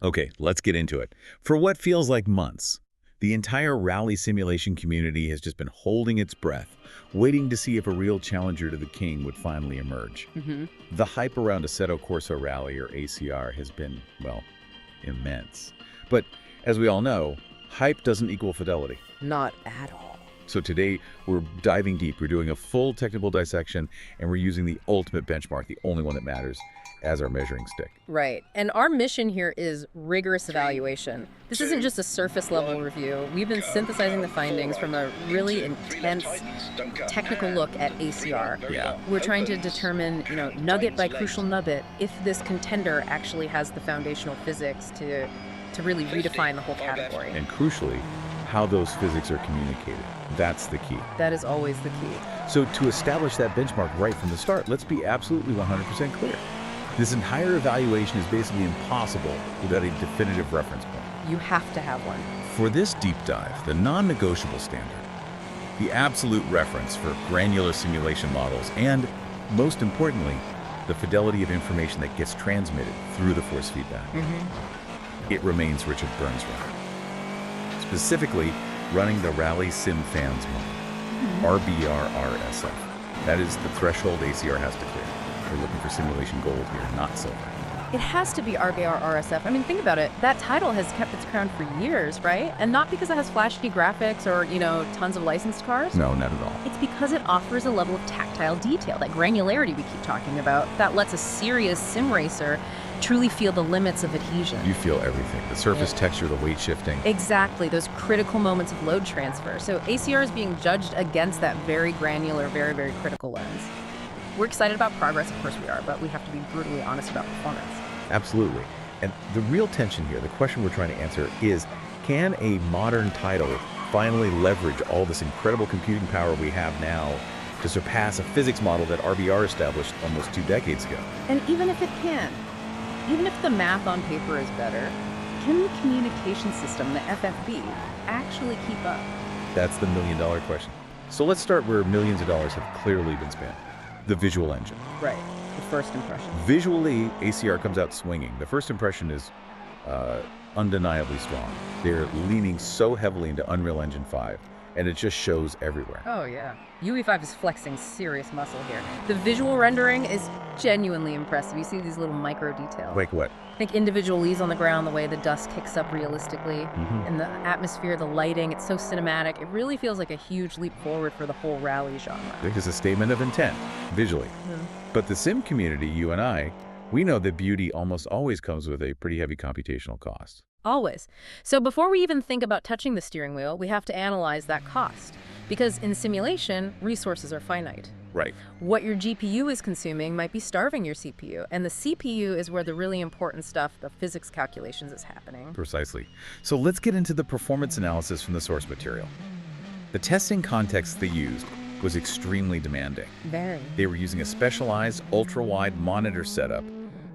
Okay, let's get into it. For what feels like months, the entire rally simulation community has just been holding its breath, waiting to see if a real challenger to the king would finally emerge. Hmm. The hype around Assetto Corsa Rally, or ACR, has been, well, immense. But as we all know, hype doesn't equal fidelity. Not at all. So today, we're diving deep. We're doing a full technical dissection, and we're using the ultimate benchmark, the only one that matters, as our measuring stick. Right. And our mission here is rigorous evaluation. This isn't just a surface level review. We've been synthesizing the findings from a really intense technical look at ACR. Yeah. We're trying to determine, nugget by crucial nugget, if this contender actually has the foundational physics to really redefine the whole category. And crucially, how those physics are communicated. That's the key. That is always the key. So to establish that benchmark right from the start, let's be absolutely 100% clear. This entire evaluation is basically impossible without a definitive reference point. You have to have one. For this deep dive, the non-negotiable standard, the absolute reference for granular simulation models, and, most importantly, the fidelity of information that gets transmitted through the force feedback. It remains Richard Burns' run. Specifically, running the Rally Sim Fans model, RBR-RSF. That is the threshold ACR has to clear. We're looking for simulation gold here, not silver. It has to be RBR RSF. I mean, think about it. That title has kept its crown for years, right? And not because it has flashy graphics or, tons of licensed cars. No, not at all. It's because it offers a level of tactile detail, that granularity we keep talking about, that lets a serious sim racer truly feel the limits of adhesion. You feel everything. The surface texture, the weight shifting. Exactly, those critical moments of load transfer. So ACR is being judged against that very granular, very, very critical lens. We're excited about progress, of course we are, but we have to be brutally honest about performance. Absolutely. And the real tension here, the question we're trying to answer is, can a modern title finally leverage all this incredible computing power we have now to surpass a physics model that RBR established almost 2 decades ago? And even if it can, even if the math on paper is better, can the communication system, the FFB, actually keep up? That's the million-dollar question. So let's start where millions of dollars have clearly been spent. The visual engine. Right, the first impression. Visually, ACR comes out swinging. The first impression is undeniably strong. They're leaning so heavily into Unreal Engine 5, and it just shows everywhere. Oh yeah, UE5 is flexing serious muscle here. The visual rendering is genuinely impressive. You see these little micro details. Like what? Think individual leaves on the ground, the way the dust kicks up realistically, and the atmosphere, the lighting, it's so cinematic. It really feels like a huge leap forward for the whole rally genre. It's a statement of intent, visually. But the sim community, you and I, we know that beauty almost always comes with a pretty heavy computational cost. Always. So before we even think about touching the steering wheel, we have to analyze that cost. Because in simulation, resources are finite. Right. What your GPU is consuming might be starving your CPU, and the CPU is where the really important stuff, the physics calculations, is happening. Precisely. So let's get into the performance analysis from the source material. The testing context they used was extremely demanding. Very. They were using a specialized ultra-wide monitor setup,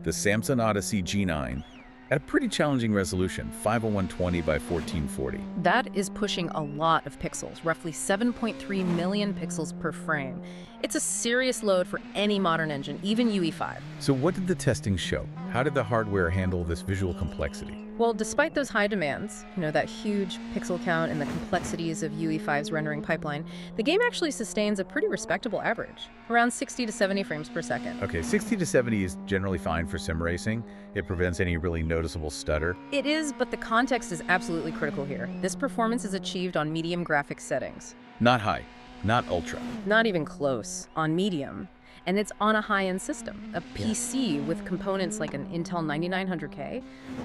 the Samsung Odyssey G9, at a pretty challenging resolution, 50120 by 1440. That is pushing a lot of pixels, roughly 7.3 million pixels per frame. It's a serious load for any modern engine, even UE5. So what did the testing show? How did the hardware handle this visual complexity? Well, despite those high demands, that huge pixel count and the complexities of UE5's rendering pipeline, the game actually sustains a pretty respectable average, around 60 to 70 frames per second. Okay, 60 to 70 is generally fine for sim racing. It prevents any really noticeable stutter. It is, but the context is absolutely critical here. This performance is achieved on medium graphics settings. Not high, not ultra. Not even close, on medium. And it's on a high-end system, a PC with components like an Intel 9900K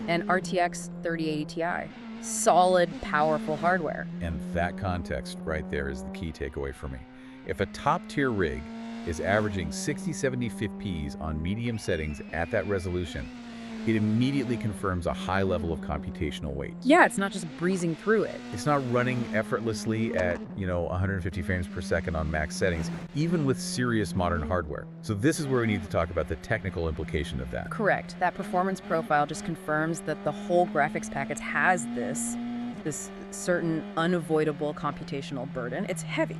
and RTX 3080 Ti. Solid, powerful hardware. And that context right there is the key takeaway for me. If a top-tier rig is averaging 60-70 FPs on medium settings at that resolution, it immediately confirms a high level of computational weight. Yeah, it's not just breezing through it. It's not running effortlessly at, 150 frames per second on max settings, even with serious modern hardware. So this is where we need to talk about the technical implication of that. Correct. That performance profile just confirms that the whole graphics package has this certain unavoidable computational burden. It's heavy.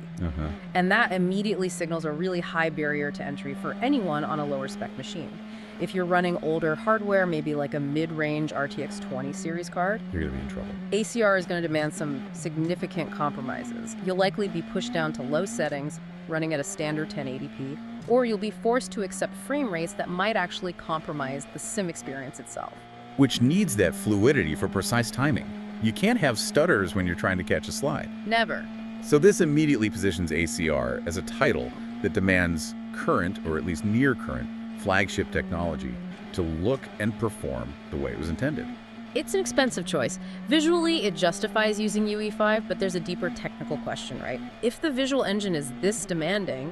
And that immediately signals a really high barrier to entry for anyone on a lower spec machine. If you're running older hardware, maybe like a mid-range RTX 20 series card, You're going to be in trouble. ACR is going to demand some significant compromises. You'll likely be pushed down to low settings, running at a standard 1080p, or you'll be forced to accept frame rates that might actually compromise the sim experience itself. Which needs that fluidity for precise timing. You can't have stutters when you're trying to catch a slide. Never. So this immediately positions ACR as a title that demands current, or at least near current, flagship technology to look and perform the way it was intended. It's an expensive choice. Visually, it justifies using UE5, but there's a deeper technical question, right? If the visual engine is this demanding,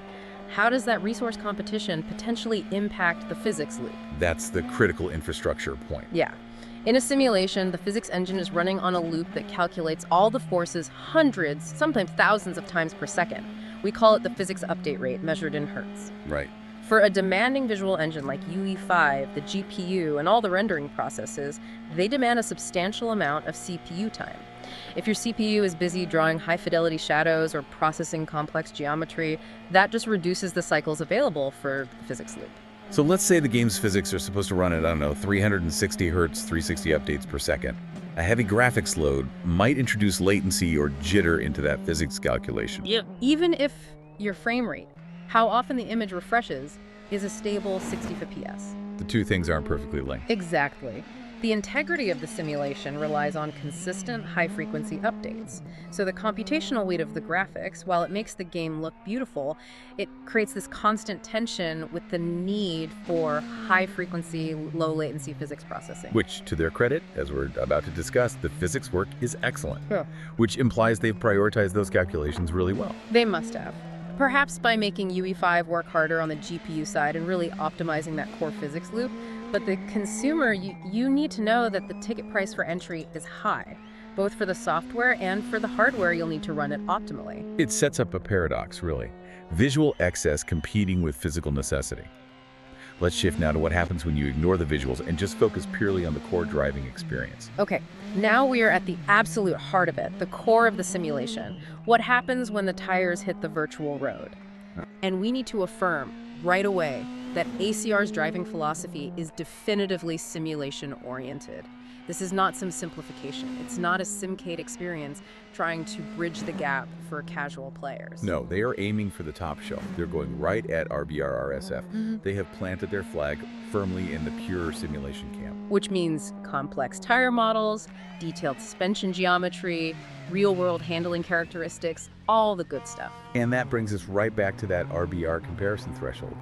how does that resource competition potentially impact the physics loop? That's the critical infrastructure point. Yeah. In a simulation, the physics engine is running on a loop that calculates all the forces hundreds, sometimes thousands of times per second. We call it the physics update rate, measured in hertz. Right. For a demanding visual engine like UE5, the GPU, and all the rendering processes, they demand a substantial amount of CPU time. If your CPU is busy drawing high-fidelity shadows or processing complex geometry, that just reduces the cycles available for the physics loop. So let's say the game's physics are supposed to run at, 360 hertz, 360 updates per second. A heavy graphics load might introduce latency or jitter into that physics calculation. Yep. Even if your frame rate, how often the image refreshes, is a stable 60 fps. The two things aren't perfectly linked. Exactly. The integrity of the simulation relies on consistent high-frequency updates. So the computational weight of the graphics, while it makes the game look beautiful, it creates this constant tension with the need for high-frequency, low-latency physics processing. Which, to their credit, as we're about to discuss, the physics work is excellent. Yeah. Which implies they've prioritized those calculations really well. They must have. Perhaps by making UE5 work harder on the GPU side and really optimizing that core physics loop. But the consumer, you need to know that the ticket price for entry is high, both for the software and for the hardware you'll need to run it optimally. It sets up a paradox, really. Visual excess competing with physical necessity. Let's shift now to what happens when you ignore the visuals and just focus purely on the core driving experience. Okay, now we are at the absolute heart of it, the core of the simulation. What happens when the tires hit the virtual road? And we need to affirm right away that ACR's driving philosophy is definitively simulation-oriented. This is not some simplification. It's not a simcade experience trying to bridge the gap for casual players. No, they are aiming for the top shelf. They're going right at RBR RSF. They have planted their flag firmly in the pure simulation camp. Which means complex tire models, detailed suspension geometry, real-world handling characteristics, all the good stuff. And that brings us right back to that RBR comparison threshold.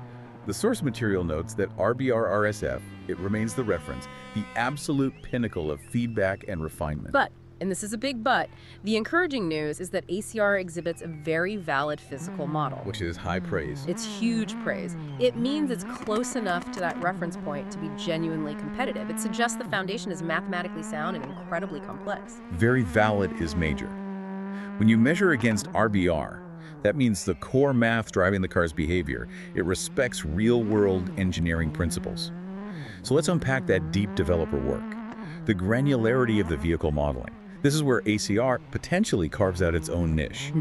The source material notes that RBR RSF, it remains the reference, the absolute pinnacle of feedback and refinement. But, and this is a big but, the encouraging news is that ACR exhibits a very valid physical model. Which is high praise. It's huge praise. It means it's close enough to that reference point to be genuinely competitive. It suggests the foundation is mathematically sound and incredibly complex. Very valid is major. When you measure against RBR, that means the core math driving the car's behavior. It respects real-world engineering principles. So let's unpack that deep developer work. The granularity of the vehicle modeling. This is where ACR potentially carves out its own niche.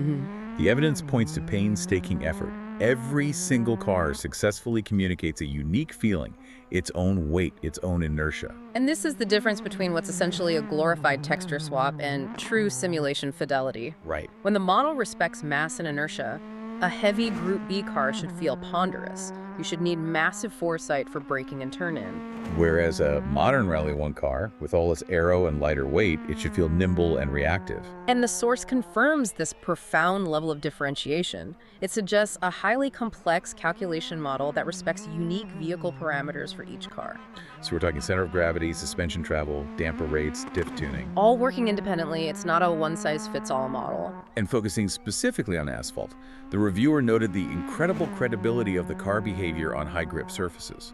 The evidence points to painstaking effort. Every single car successfully communicates a unique feeling, its own weight, its own inertia. And this is the difference between what's essentially a glorified texture swap and true simulation fidelity. Right. When the model respects mass and inertia, a heavy Group B car should feel ponderous. You should need massive foresight for braking and turn-in. Whereas a modern Rally 1 car, with all its aero and lighter weight, it should feel nimble and reactive. And the source confirms this profound level of differentiation. It suggests a highly complex calculation model that respects unique vehicle parameters for each car. So we're talking center of gravity, suspension travel, damper rates, diff tuning. All working independently, it's not a one-size-fits-all model. And focusing specifically on asphalt, the reviewer noted the incredible credibility of the car behavior on high-grip surfaces.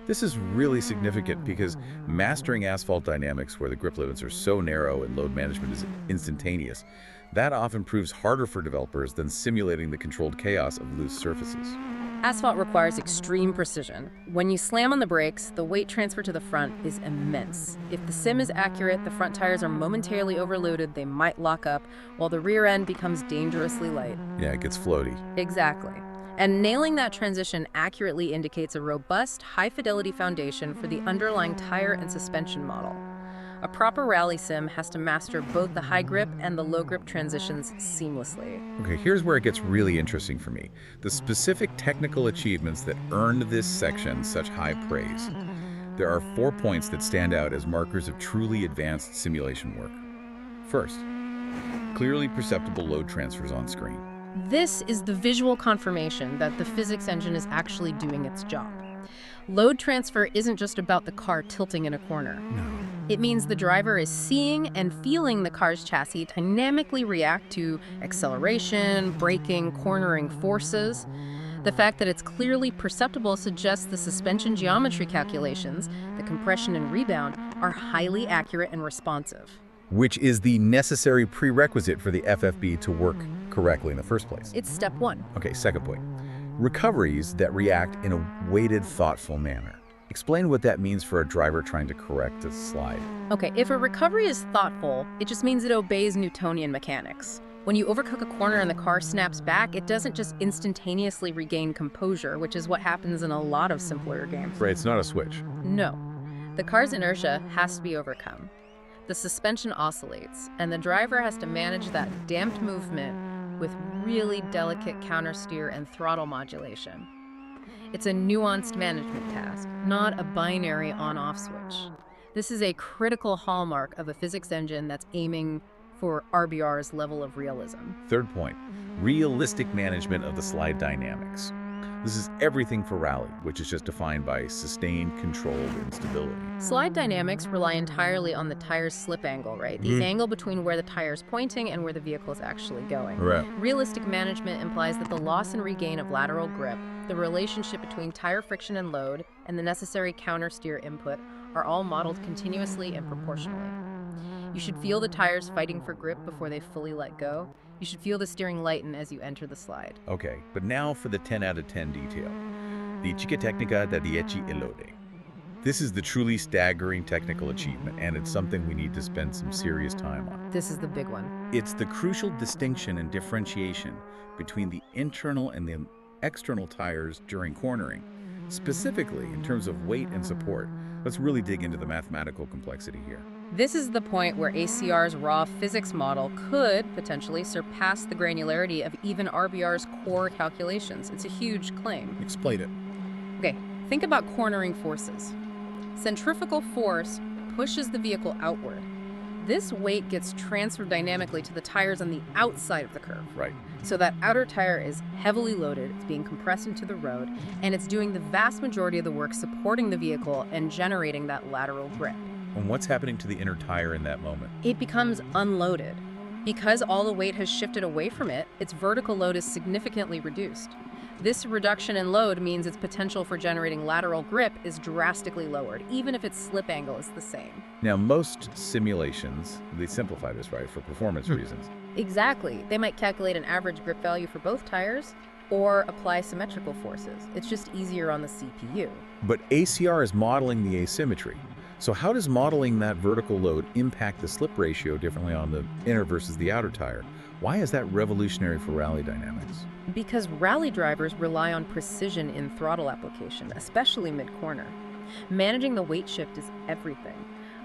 This is really significant because mastering asphalt dynamics where the grip limits are so narrow and load management is instantaneous, that often proves harder for developers than simulating the controlled chaos of loose surfaces. Asphalt requires extreme precision. When you slam on the brakes, the weight transfer to the front is immense. If the sim is accurate, the front tires are momentarily overloaded, they might lock up, while the rear end becomes dangerously light. Yeah, it gets floaty. Exactly. And nailing that transition accurately indicates a robust, high-fidelity foundation for the underlying tire and suspension model. A proper rally sim has to master both the high grip and the low grip transitions seamlessly. Okay, here's where it gets really interesting for me. The specific technical achievements that earned this section such high praise. There are 4 points that stand out as markers of truly advanced simulation work. First, clearly perceptible load transfers on screen. This is the visual confirmation that the physics engine is actually doing its job. Load transfer isn't just about the car tilting in a corner. No. It means the driver is seeing and feeling the car's chassis dynamically react to acceleration, braking, cornering forces. The fact that it's clearly perceptible suggests the suspension geometry calculations, the compression and rebound, are highly accurate and responsive. Which is the necessary prerequisite for the FFB to work correctly in the first place. It's step one. Okay, second point. Recoveries that react in a weighted, thoughtful manner. Explain what that means for a driver trying to correct a slide. Okay, if a recovery is thoughtful, it just means it obeys Newtonian mechanics. When you overcook a corner and the car snaps back, it doesn't just instantaneously regain composure, which is what happens in a lot of simpler games. Right, it's not a switch. No. The car's inertia has to be overcome. The suspension oscillates, and the driver has to manage that damped movement with really delicate countersteer and throttle modulation. It's a nuanced management task, not a binary on-off switch. This is a critical hallmark of a physics engine that's aiming for RBR's level of realism. Third point, realistic management of the slide dynamics. This is everything for rally, which is just defined by sustained, controlled instability. Slide dynamics rely entirely on the tire's slip angle, right? The angle between where the tire is pointing and where the vehicle is actually going. Right. Realistic management implies that the loss and regain of lateral grip, the relationship between tire friction and load, and the necessary countersteer input are all modeled continuously and proportionally. You should feel the tires fighting for grip before they fully let go. You should feel the steering lighten as you enter the slide. Okay, but now for the 10 out of 10 detail. The Chica Tecnica da 10 e lode. This is the truly staggering technical achievement, and it's something we need to spend some serious time on. This is the big one. It's the crucial distinction and differentiation between the internal and the external tires during cornering. Specifically, in terms of weight and support, let's really dig into the mathematical complexity here. This is the point where ACR's raw physics model could potentially surpass the granularity of even RBR's core calculations. It's a huge claim. Explain it. Okay, think about cornering forces. Centrifugal force pushes the vehicle outward. This weight gets transferred dynamically to the tires on the outside of the curve. Right. So that outer tire is heavily loaded, it's being compressed into the road, and it's doing the vast majority of the work supporting the vehicle and generating that lateral grip. And what's happening to the inner tire in that moment? It becomes unloaded. Because all the weight has shifted away from it, its vertical load is significantly reduced. This reduction in load means its potential for generating lateral grip is drastically lowered, even if its slip angle is the same. Now, most simulations, they simplify this, right, for performance reasons. Exactly. They might calculate an average grip value for both tires or apply symmetrical forces. It's just easier on the CPU. But ACR is modeling the asymmetry. So how does modeling that vertical load impact the slip ratio differently on the inner versus the outer tire? Why is that revolutionary for rally dynamics? Because rally drivers rely on precision in throttle application, especially mid-corner. Managing the weight shift is everything.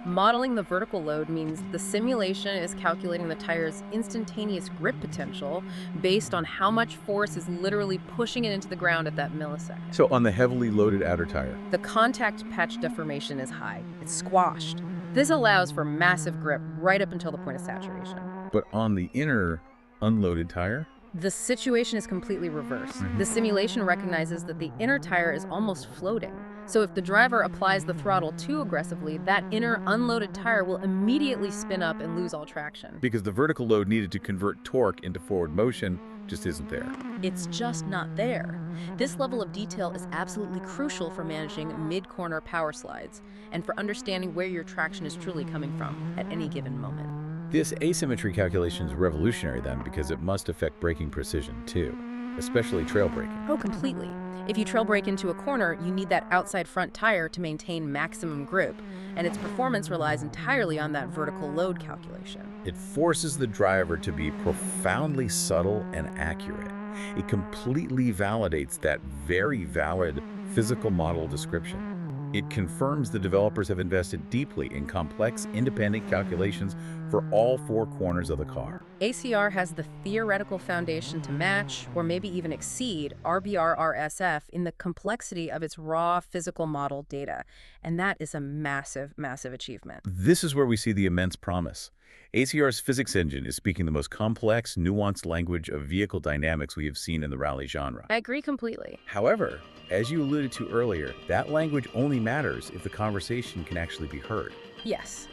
Modeling the vertical load means the simulation is calculating the tire's instantaneous grip potential based on how much force is literally pushing it into the ground at that millisecond. So on the heavily loaded outer tire, The contact patch deformation is high. It's squashed. This allows for massive grip right up until the point of saturation. but on the inner unloaded tire, The situation is completely reversed. The simulation recognizes that the inner tire is almost floating. So if the driver applies the throttle too aggressively, that inner unloaded tire will immediately spin up and lose all traction. because the vertical load needed to convert torque into forward motion just isn't there. It's just not there. This level of detail is absolutely crucial for managing mid-corner power slides and for understanding where your traction is truly coming from at any given moment. This asymmetry calculation is revolutionary then because it must affect braking precision too, especially trail braking. Oh, completely. If you trail brake into a corner, you need that outside front tire to maintain maximum grip, and its performance relies entirely on that vertical load calculation. It forces the driver to be profoundly subtle and accurate. It completely validates that very valid physical model description. It confirms the developers have invested deeply in complex, independent calculations for all four corners of the car. ACR has the theoretical foundation to match, or maybe even exceed, RBR-RSF in the complexity of its raw physical model data. And that is a massive, massive achievement. This is where we see the immense promise. ACR's physics engine is speaking the most complex, nuanced language of vehicle dynamics we have seen in the rally genre. I agree completely. However, as you alluded to earlier, that language only matters if the conversation can actually be heard. Yes.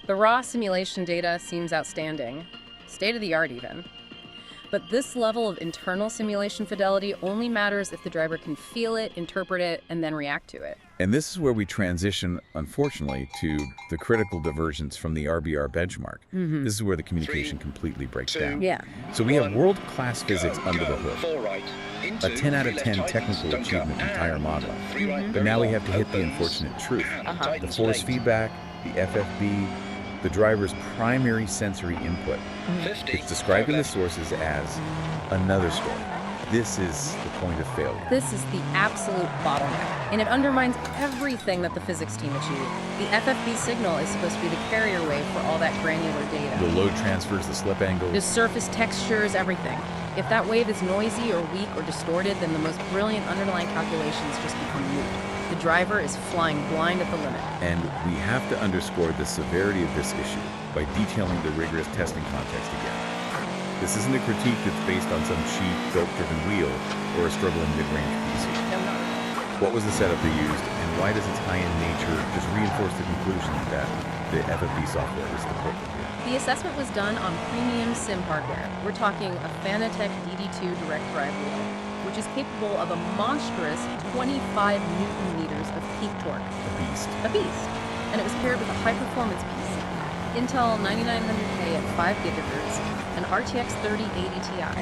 The raw simulation data seems outstanding, state-of-the-art even. But this level of internal simulation fidelity only matters if the driver can feel it, interpret it, and then react to it. And this is where we transition, unfortunately, to the critical divergence from the RBR benchmark. This is where the communication completely breaks down. Yeah. So we have world-class physics under the hood. A 10 out of 10 technical achievement in tire modeling. But now we have to hit the unfortunate truth. The force feedback, the FFB, the driver's primary sensory input. It's describing the sources as another story. This is the point of failure. This is the absolute bottleneck, and it undermines everything that the physics team achieved. The FFB signal is supposed to be the carrier wave for all that granular data. The load transfers, the slip angles. The surface textures, everything. If that wave is noisy or weak or distorted, then the most brilliant underlying calculations just become moot. The driver is flying blind at the limit. And we have to underscore the severity of this issue by detailing the rigorous testing context again. This isn't a critique that's based on some cheap, dope-driven wheel or a struggling mid-range PC. No, no. What was the setup they used, and why does its high-end nature just reinforce the conclusion that the FFB software is the culprit here? The assessment was done on premium sim hardware. We're talking a Fanatec DD2 direct drive wheel, which is capable of a monstrous 25 Newton meters of peak torque. A beast. A beast. And it was paired with a high-performance PC, Intel 9900K at 5 gigahertz, and RTX 3080 Ti.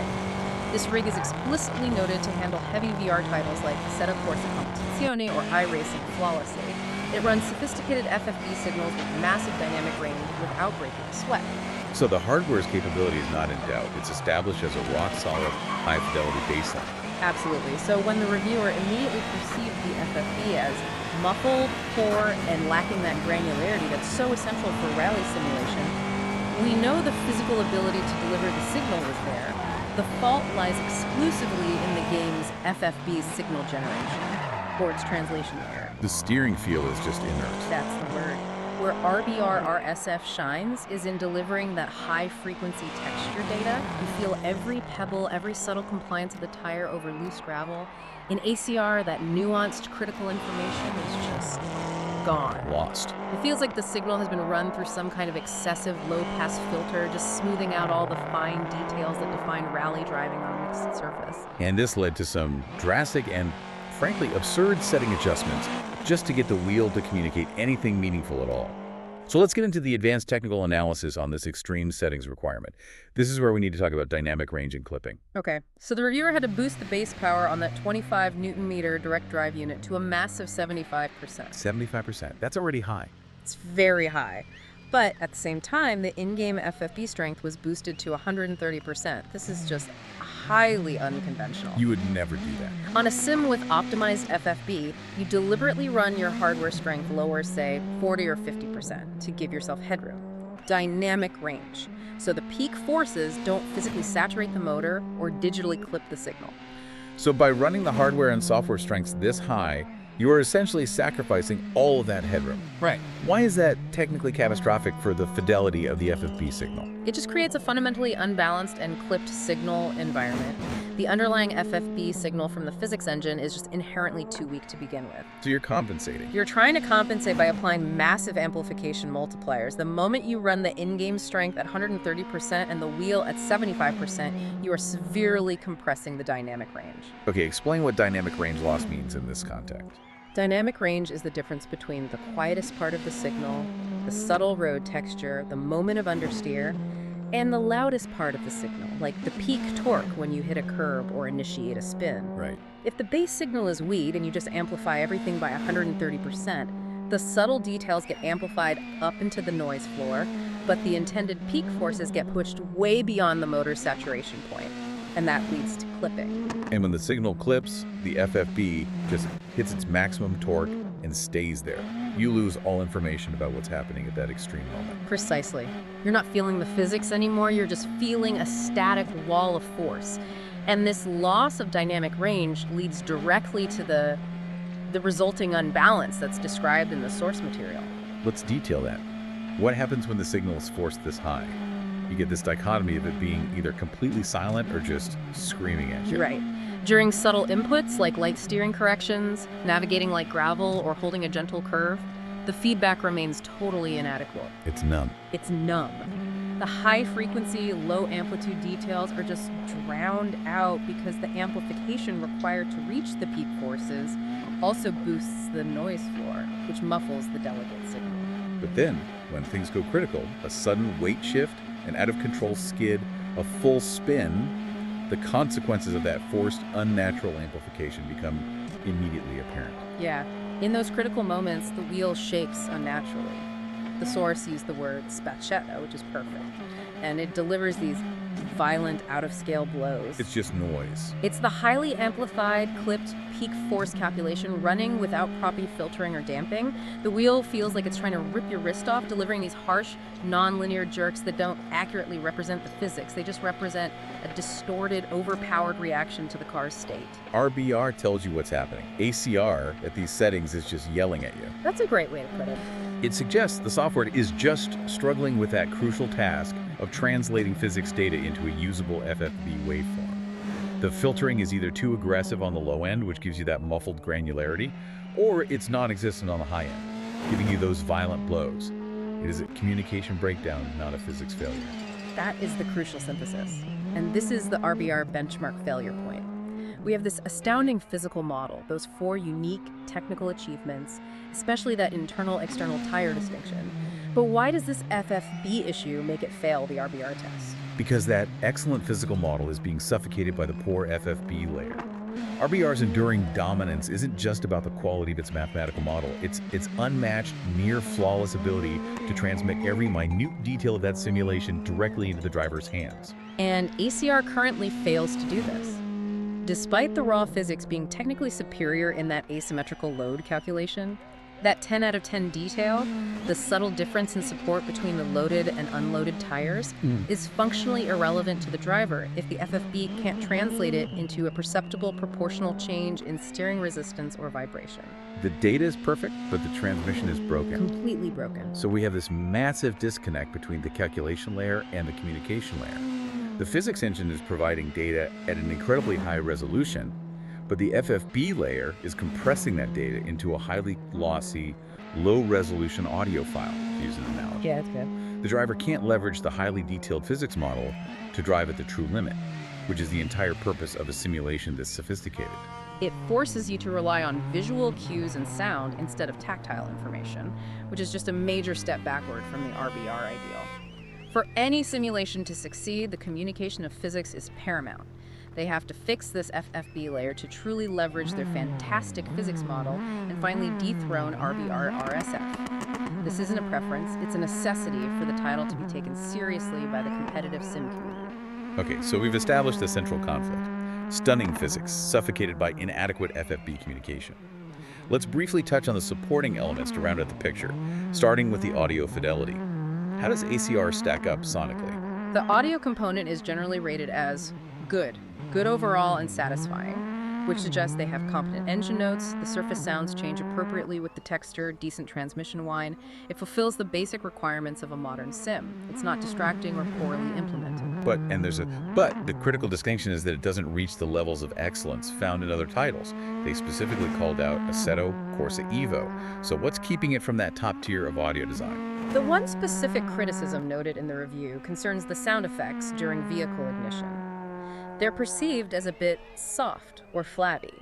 This rig is explicitly noted to handle heavy VR titles like Assetto Corsa Competizione or iRacing flawlessly. It runs sophisticated FFB signals with massive dynamic range without breaking a sweat. So the hardware's capability is not in doubt. It's established as a rock-solid, high-fidelity baseline. Absolutely. So when the reviewer immediately perceived the FFB as muffled, poor, and lacking that granularity that's so essential for rally simulation, we know the physical ability to deliver the signal was there. The fault lies exclusively in the game's FFB signal generation, or its translation error. The steering feel is just inert. That's the word. Where RBR-RSF shines is in delivering that high-frequency texture data. You feel every pebble, every subtle compliance of the tire over loose gravel. In ACR, that nuanced critical information is just gone. Lost. It feels like the signal has been run through some kind of excessive low-pass filter, just smoothing out all the fine details that define rally driving on a mixed surface. And this led to some drastic and, frankly, absurd setting adjustments just to get the wheel to communicate anything meaningful at all. So let's get into the advanced technical analysis on this extreme settings requirement. This is where we need to talk about dynamic range and clipping. Okay, so the reviewer had to boost the base power on that 25 Newton meter direct drive unit to a massive 75%. 75%. That's already high. It's very high. But at the same time, the in-game FFB strength was boosted to 130%. This is just highly unconventional. You would never do that. On a sim with optimized FFB, you deliberately run your hardware strength lower, say 40 or 50%, to give yourself headroom. Dynamic range. So the peak forces don't physically saturate the motor or digitally clip the signal. So by running the hardware and software strengths this high, you are essentially sacrificing all of that headroom. Right. Why is that technically catastrophic for the fidelity of the FFB signal? It just creates a fundamentally unbalanced and clipped signal environment. The underlying FFB signal from the physics engine is just inherently too weak to begin with. So you're compensating. You're trying to compensate by applying massive amplification multipliers. The moment you run the in-game strength at 130% and the wheel at 75%, you are severely compressing the dynamic range. Okay, explain what dynamic range loss means in this context. Dynamic range is the difference between the quietest part of the signal, the subtle road texture, the moment of understeer, and the loudest part of the signal, like the peak torque when you hit a curb or initiate a spin. Right. If the base signal is weak and you just amplify everything by 130%, the subtle details get amplified up into the noise floor, but the intended peak forces get pushed way beyond the motor's saturation point. and that leads to clipping. And when the signal clips, the FFB just hits its maximum torque and stays there. You lose all information about what's happening at that extreme moment. Precisely. You're not feeling the physics anymore, you're just feeling a static wall of force. And this loss of dynamic range leads directly to the resulting unbalance that's described in the source material. Let's detail that. What happens when the signal is forced this high? You get this dichotomy of it being either completely silent or just screaming at you. Right. During subtle inputs like light steering corrections, navigating like gravel, or holding a gentle curve, the feedback remains totally inadequate. It's numb. It's numb. The high-frequency, low-amplitude details are just drowned out because the amplification required to reach the peak forces also boosts the noise floor, which muffles the delicate signal. But then, when things go critical, a sudden weight shift, an out-of-control skid, a full spin, the consequences of that forced, unnatural amplification become immediately apparent. Yeah, in those critical moments, the wheel shakes unnaturally. The source used the word spaccato, which is perfect, and it delivers these violent, out-of-scale blows. It's just noise. It's the highly amplified, clipped peak force calculation running without proper filtering or damping. The wheel feels like it's trying to rip your wrist off, delivering these harsh, non-linear jerks that don't accurately represent the physics. They just represent a distorted, overpowered reaction to the car's state. RBR tells you what's happening. ACR, at these settings, is just yelling at you. That's a great way to put it. It suggests the software is just struggling with that crucial task of translating physics data into a usable FFB waveform. The filtering is either too aggressive on the low end, which gives you that muffled granularity, or it's non-existent on the high end, giving you those violent blows. It is a communication breakdown, not a physics failure. That is the crucial synthesis. And this is the RBR benchmark failure point. We have this astounding physical model, those 4 unique technical achievements, especially that internal-external tire distinction. But why does this FFB issue make it fail the RBR test? Because that excellent physical model is being suffocated by the poor FFB layer. RBR's enduring dominance isn't just about the quality of its mathematical model, it's its unmatched, near-flawless ability to transmit every minute detail of that simulation directly into the driver's hands. And ACR currently fails to do this. Despite the raw physics being technically superior in that asymmetrical load calculation, that 10 out of 10 detail, the subtle difference in support between the loaded and unloaded tires, is functionally irrelevant to the driver if the FFB can't translate it into a perceptible proportional change in steering resistance or vibration. The data is perfect, but the transmission is broken. Completely broken. So we have this massive disconnect between the calculation layer and the communication layer. The physics engine is providing data at an incredibly high resolution, but the FFB layer is compressing that data into a highly lossy, low-resolution audio file, to use an analogy. Yeah, that's good. The driver can't leverage the highly detailed physics model to drive at the true limit, which is the entire purpose of a simulation this sophisticated. It forces you to rely on visual cues and sound instead of tactile information, which is just a major step backward from the RBR ideal. For any simulation to succeed, the communication of physics is paramount. They have to fix this FFB layer to truly leverage their fantastic physics model and finally dethrone RBR RSF. This isn't a preference, it's a necessity for the title to be taken seriously by the competitive sim community. Okay, so we've established a central conflict. Stunning physics, suffocated by inadequate FFB communication. Let's briefly touch on the supporting elements to round out the picture, starting with the audio fidelity. How does ACR stack up sonically? The audio component is generally rated as good overall and satisfying, which suggests they have competent engine notes, the surface sounds change appropriately with the texture, decent transmission whine. It fulfills the basic requirements of a modern sim. It's not distracting or poorly implemented. But the critical distinction is that it doesn't reach the levels of excellence found in other titles. They specifically called out Assetto, Corsa Evo. So what's keeping it from that top tier of audio design? The one specific criticism noted in the review concerns the sound effects during vehicle ignition. They're perceived as a bit soft or flabby.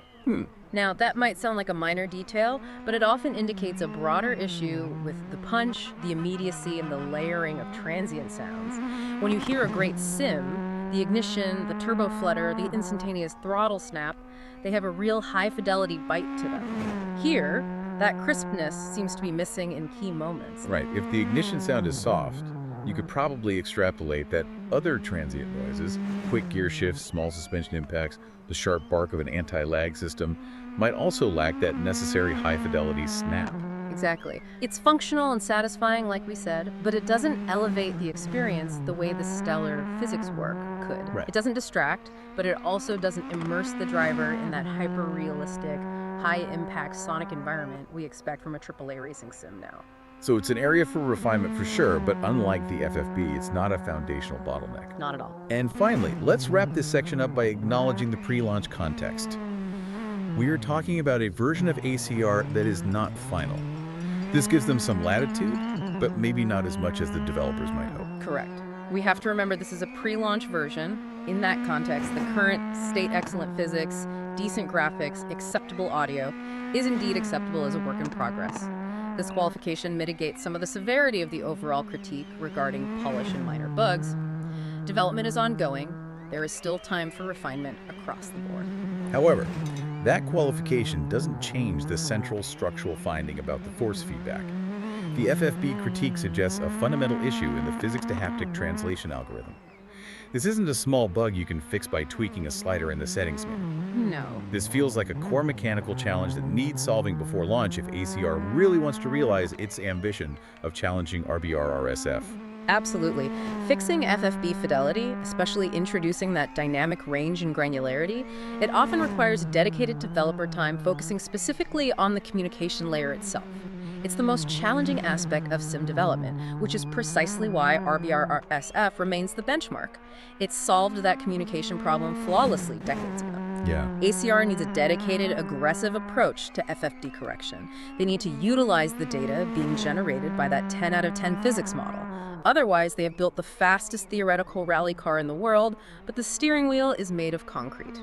Now, that might sound like a minor detail, but it often indicates a broader issue with the punch, the immediacy, and the layering of transient sounds. When you hear a great sim, the ignition, the turbo flutter, the instantaneous throttle snap, they have a real high-fidelity bite to them. Here, that crispness seems to be missing in key moments. Right, if the ignition sound is soft, you could probably extrapolate that other transient noises, quick gear shifts, small suspension impacts, the sharp bark of an anti-lag system, might also lack that necessary high-fidelity snap. Exactly. It's functional and satisfying, like we said, but it doesn't elevate the experience the way the stellar physics work could. Right. It doesn't distract, but it also doesn't immerse the driver in that hyper-realistic, high-impact sonic environment we expect from a AAA racing sim now. So it's an area for refinement for sure, but unlike the FFB, it's not a foundational bottleneck. Not at all. And finally, let's wrap this section up by acknowledging the pre-launch context. We are talking about a version of ACR that is not final. This gives them some latitude, but maybe not as much as the developers might hope. Correct. We have to remember this is a pre-launch version. In that context, the current state excellent physics, decent graphics, acceptable audio is indeed acceptable as a work in progress. This qualification mitigates some of the severity of the overall critique regarding polish and minor bugs. Development is ongoing. There is still time for refinement across the board. However, that qualification doesn't change the central structural finding about the force feedback. The FFB critique suggests a fundamental issue in the physics-to-haptic translation algorithm. This isn't a small bug you can fix by tweaking a slider in the settings menu. No. This feels like a core mechanical challenge that needs solving before launch if ACR really wants to realize its ambition of challenging RBR-RSF. Absolutely. Fixing FFB fidelity, especially introducing that dynamic range and granularity, it often requires dedicated developer time focusing specifically on the communication layer itself. It's the most challenging aspect of sim development, which is precisely why RBR-RSF remains the benchmark. It solved that communication problem flawlessly decades ago. Yeah. ACR needs a dedicated, aggressive approach to FFD correction. They need to utilize the data being generated by that 10 out of 10 physics model. Otherwise, they have built the fastest theoretical rally car in the world, but the steering wheel is made of concrete.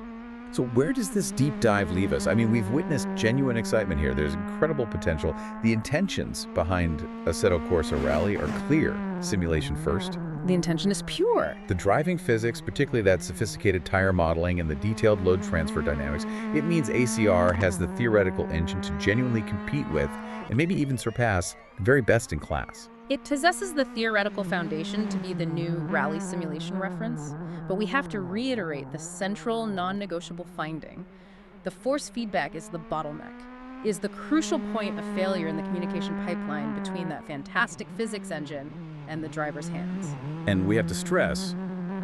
So where does this deep dive leave us? I mean, we've witnessed genuine excitement here. There's incredible potential. The intentions behind Assetto Corsa Rally are clear. Simulation first. The intention is pure. The driving physics, particularly that sophisticated tire modeling and the detailed load transfer dynamics, it means ACR has the theoretical engine to genuinely compete with, and maybe even surpass, the very best in class. It possesses the theoretical foundation to be the new rally simulation reference, but we have to reiterate the central, non-negotiable finding. The force feedback is the bottleneck, is the crucial point of failure in the communication pipeline between that fantastic physics engine and the driver's hands. And we have to stress,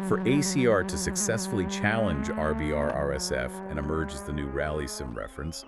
for ACR to successfully challenge RBR-RSF and emerge as the new rally sim reference,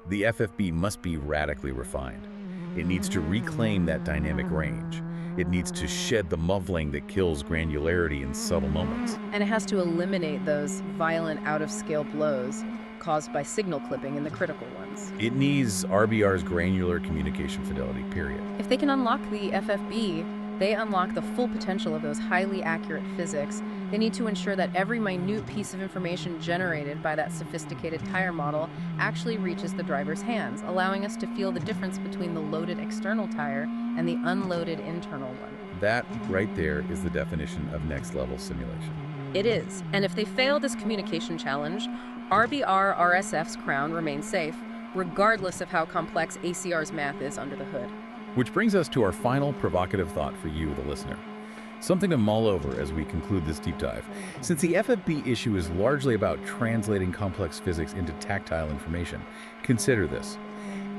the FFB must be radically refined. It needs to reclaim that dynamic range. It needs to shed the muffling that kills granularity in subtle moments. And it has to eliminate those violent out-of-scale blows caused by signal clipping in the critical ones. It needs RBR's granular communication fidelity, period. If they can unlock the FFB, they unlock the full potential of those highly accurate physics. They need to ensure that every minute piece of information generated by that sophisticated tire model actually reaches the driver's hands, allowing us to feel the difference between the loaded external tire and the unloaded internal one. That right there is the definition of next-level simulation. It is, and if they fail this communication challenge, RBR-RSF's crown remains safe, regardless of how complex ACR's math is under the hood. Which brings us to our final provocative thought for you, the listener. Something to mull over as we conclude this deep dive. Since the FFB issue is largely about translating complex physics into tactile information, consider this.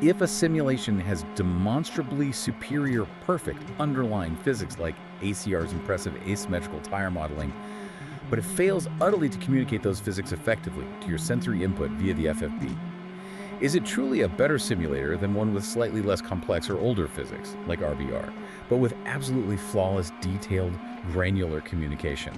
If a simulation has demonstrably superior perfect underlying physics like ACR's impressive asymmetrical tire modeling, but it fails utterly to communicate those physics effectively to your sensory input via the FFB, is it truly a better simulator than one with slightly less complex or older physics, like RBR, but with absolutely flawless, detailed, granular communication?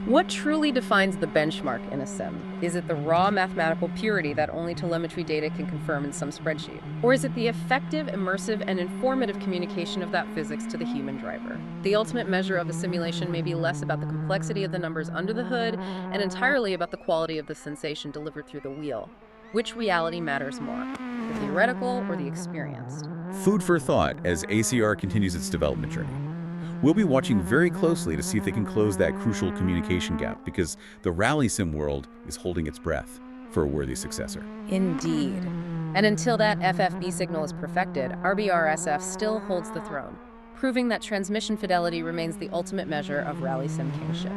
What truly defines the benchmark in a sim? Is it the raw mathematical purity that only telemetry data can confirm in some spreadsheet? Or is it the effective, immersive, and informative communication of that physics to the human driver? The ultimate measure of a simulation may be less about the complexity of the numbers under the hood and entirely about the quality of the sensation delivered through the wheel. Which reality matters more, the theoretical or the experienced? Food for thought as ACR continues its development journey. We'll be watching very closely to see if they can close that crucial communication gap, because the rally sim world is holding its breath for a worthy successor. Indeed. And until that FFB signal is perfected, RBRSF still holds the throne, proving that transmission fidelity remains the ultimate measure of rally sim kingship.